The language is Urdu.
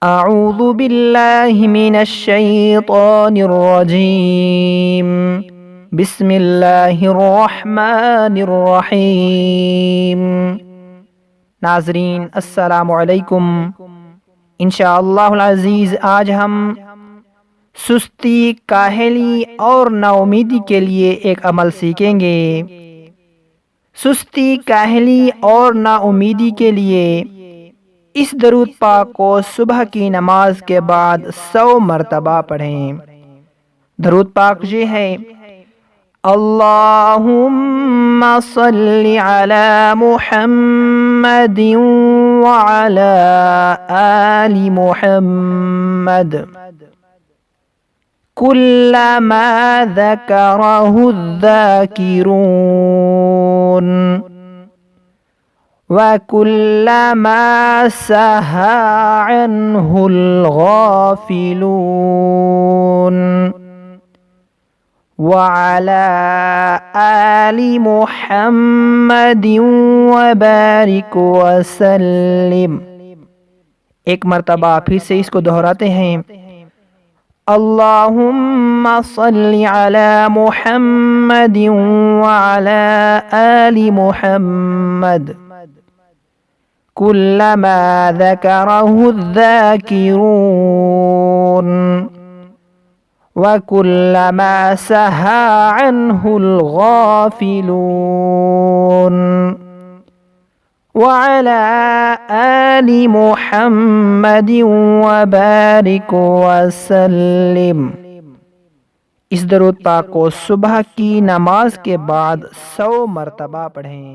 اعوذ باللہ من الشیطان الرجیم بسم اللہ الرحمن الرحیم۔ ناظرین السلام علیکم۔ انشاءاللہ العزیز آج ہم سستی، کاہلی اور نا امیدی کے لیے ایک عمل سیکھیں گے۔ سستی، کاہلی اور نا امیدی کے لیے اس درود پاک کو صبح کی نماز کے بعد 100 مرتبہ پڑھیں۔ درود پاک یہ ہے: اللہم صلی علی محمد وعلی آل محمد کلما ذکرہ الذاکرون وَكُلَّمَا سَهَى عَنْهُ الْغَافِلُونَ وَعَلَى آلِ مُحَمَّدٍ وَبَارِكْ وَسَلِّمْ۔ ایک مرتبہ پھر سے اس کو دہراتے ہیں: اللہم صلی علی محمد وعلی آل محمد کلما ذکرہ الذاکرون وکلما سہا عنہ الغافلون وعلی آل محمد وبارک وسلم۔ اس درود پاک کو صبح کی نماز کے بعد 100 مرتبہ پڑھیں۔